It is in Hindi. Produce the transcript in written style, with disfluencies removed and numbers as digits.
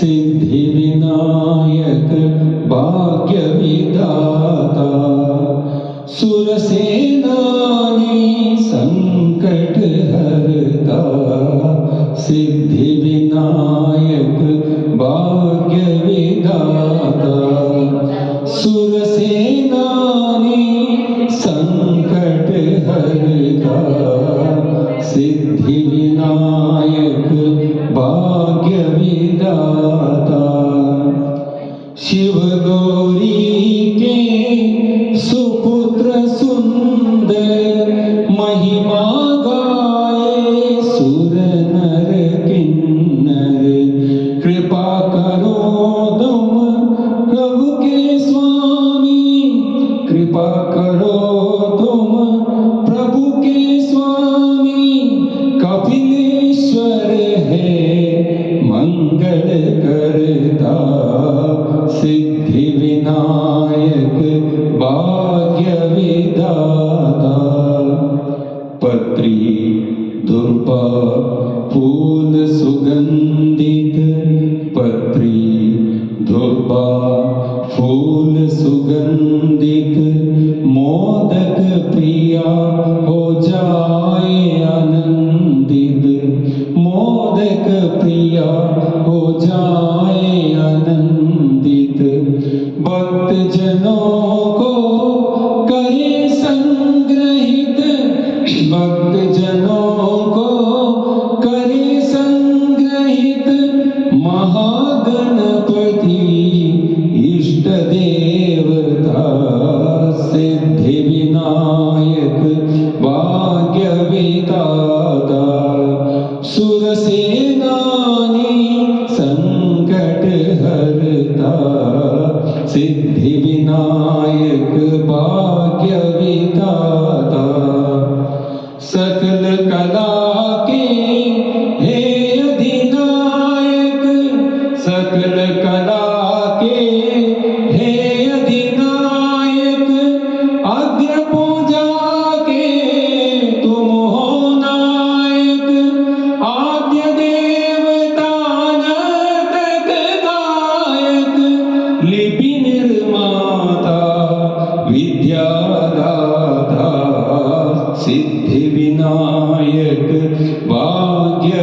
सिद्धि विनायक भाग्य विधाता सुरसेनानी संकट हरता सिद्धि विनायक भाग्य विधाता सुरसेनानी संकट हरता सिद्धि विनायक भाग्य विधाता शिव गौरी के सुपुत्र सुंदर महिमा गाए सुर नर किन्नर कृपा करो तुम प्रभु के स्वामी कृपा करो तुम प्रभु के स्वामी कपिलेश्वर है मंगल करता सिद्धि विनायक भाग्य विधाता पत्री धूपा फूल सुगंधित पत्री धूपा फूल सुगंधित मोदक प्रिया हो जाए आनंदित मोदक प्रिया हो जाए आनंदित भक्त जनों को करे संग्रहित भक्त जनों को करे संग्रहित महागणपति इष्ट देवता सिद्धि विनायक भाग्य विधाता सुरसेनानी संकट हरता सिद्धि विनायक भाग्य विधाता सकल कला के हे अधिनायक सकल कला के हे अधिनायक अग्र पूजा के तुम हो नायक आद्य देवता नर्तक गायक लिपि निर्माता विद्यादाता सिद्धि विनायक भाग्य